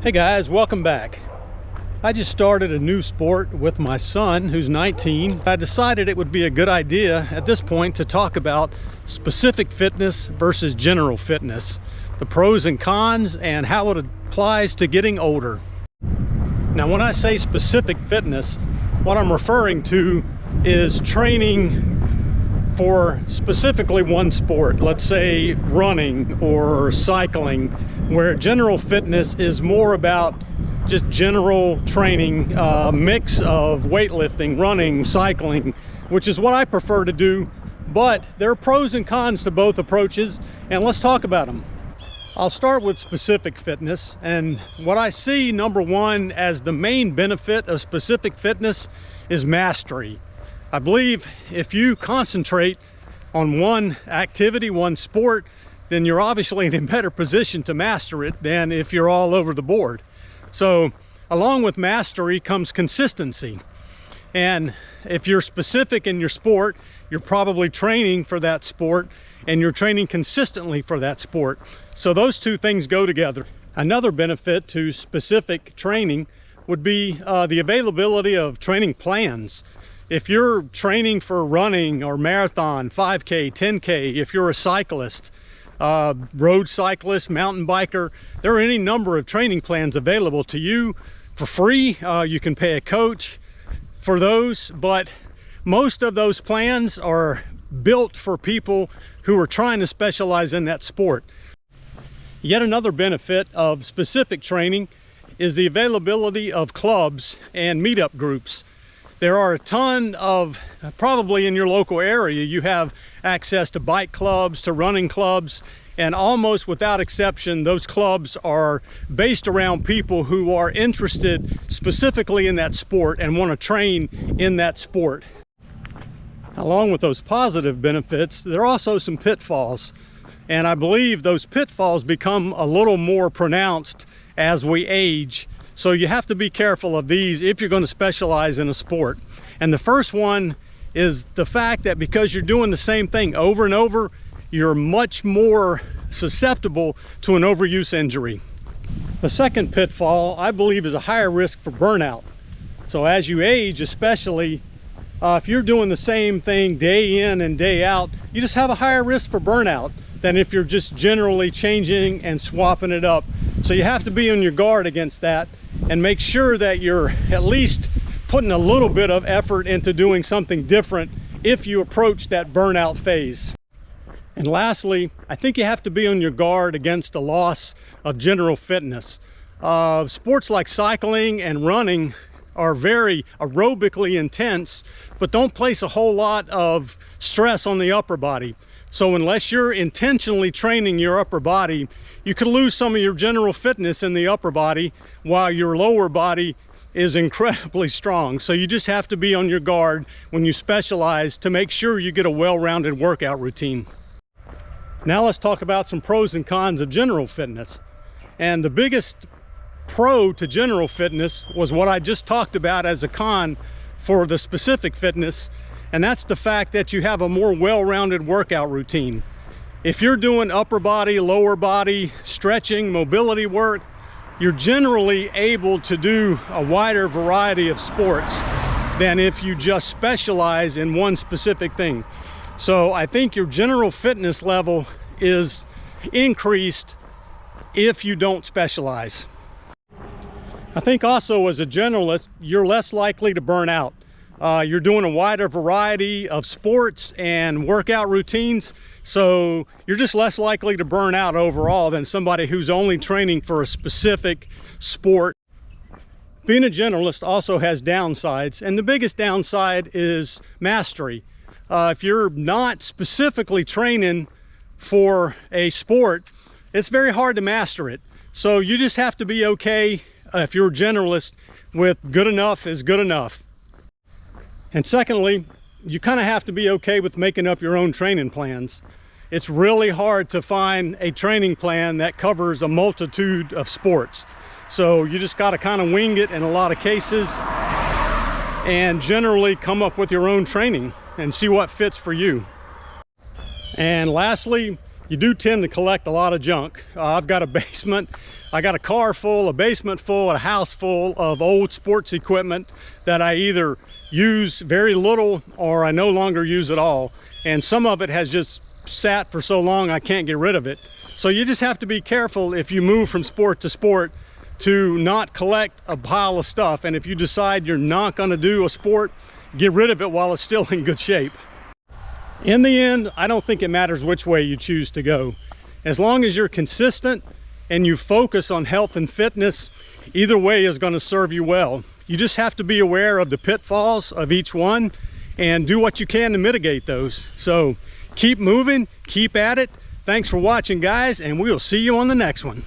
Hey guys, welcome back. I just started a new sport with my son who's 19. I decided it would be a good idea at this point to talk about specific fitness versus general fitness, the pros and cons, and how it applies to getting older. Now, when I say specific fitness, what I'm referring to is training for specifically one sport, let's say running or cycling, where general fitness is more about just general training, mix of weightlifting, running, cycling, which is what I prefer to do. But there are pros and cons to both approaches, and let's talk about them. I'll start with specific fitness, and what I see, number one, as the main benefit of specific fitness is mastery. I believe if you concentrate on one activity, one sport, then you're obviously in a better position to master it than if you're all over the board. So along with mastery comes consistency. And if you're specific in your sport, you're probably training for that sport and you're training consistently for that sport. So those two things go together. Another benefit to specific training would be the availability of training plans. If you're training for running or marathon, 5K, 10K, if you're a cyclist, road cyclist, mountain biker, there are any number of training plans available to you for free. You can pay a coach for those, but most of those plans are built for people who are trying to specialize in that sport. Yet another benefit of specific training is the availability of clubs and meetup groups. There are a ton of, probably in your local area, you have access to bike clubs, to running clubs, and almost without exception, those clubs are based around people who are interested specifically in that sport and want to train in that sport. Along with those positive benefits, there are also some pitfalls. And I believe those pitfalls become a little more pronounced as we age. So you have to be careful of these if you're going to specialize in a sport. And the first one is the fact that because you're doing the same thing over and over, you're much more susceptible to an overuse injury. The second pitfall, I believe, is a higher risk for burnout. So as you age, especially if you're doing the same thing day in and day out, you just have a higher risk for burnout than if you're just generally changing and swapping it up. So you have to be on your guard against that and make sure that you're at least putting a little bit of effort into doing something different if you approach that burnout phase. And lastly, I think you have to be on your guard against the loss of general fitness. Sports like cycling and running are very aerobically intense, but don't place a whole lot of stress on the upper body. So unless you're intentionally training your upper body, you could lose some of your general fitness in the upper body while your lower body is incredibly strong. So you just have to be on your guard when you specialize to make sure you get a well-rounded workout routine. Now let's talk about some pros and cons of general fitness. And the biggest pro to general fitness was what I just talked about as a con for the specific fitness, and that's the fact that you have a more well-rounded workout routine. If you're doing upper body, lower body, stretching, mobility work, you're generally able to do a wider variety of sports than if you just specialize in one specific thing. So I think your general fitness level is increased if you don't specialize. I think also as a generalist, you're less likely to burn out. You're doing a wider variety of sports and workout routines, so you're just less likely to burn out overall than somebody who's only training for a specific sport. Being a generalist also has downsides, and the biggest downside is mastery. If you're not specifically training for a sport, it's very hard to master it. So you just have to be okay, if you're a generalist, with good enough is good enough. And secondly, you kind of have to be okay with making up your own training plans. It's really hard to find a training plan that covers a multitude of sports. So you just got to kind of wing it in a lot of cases and generally come up with your own training and see what fits for you. And lastly, you do tend to collect a lot of junk. I've got a basement, I got a car full, a basement full, a house full of old sports equipment that I either use very little or I no longer use at all. And some of it has just sat for so long I can't get rid of it. So you just have to be careful if you move from sport to sport to not collect a pile of stuff. And if you decide you're not going to do a sport, get rid of it while it's still in good shape. In the end, I don't think it matters which way you choose to go. As long as you're consistent and you focus on health and fitness, either way is going to serve you well. You just have to be aware of the pitfalls of each one and do what you can to mitigate those. So keep moving, keep at it. Thanks for watching, guys, and we will see you on the next one.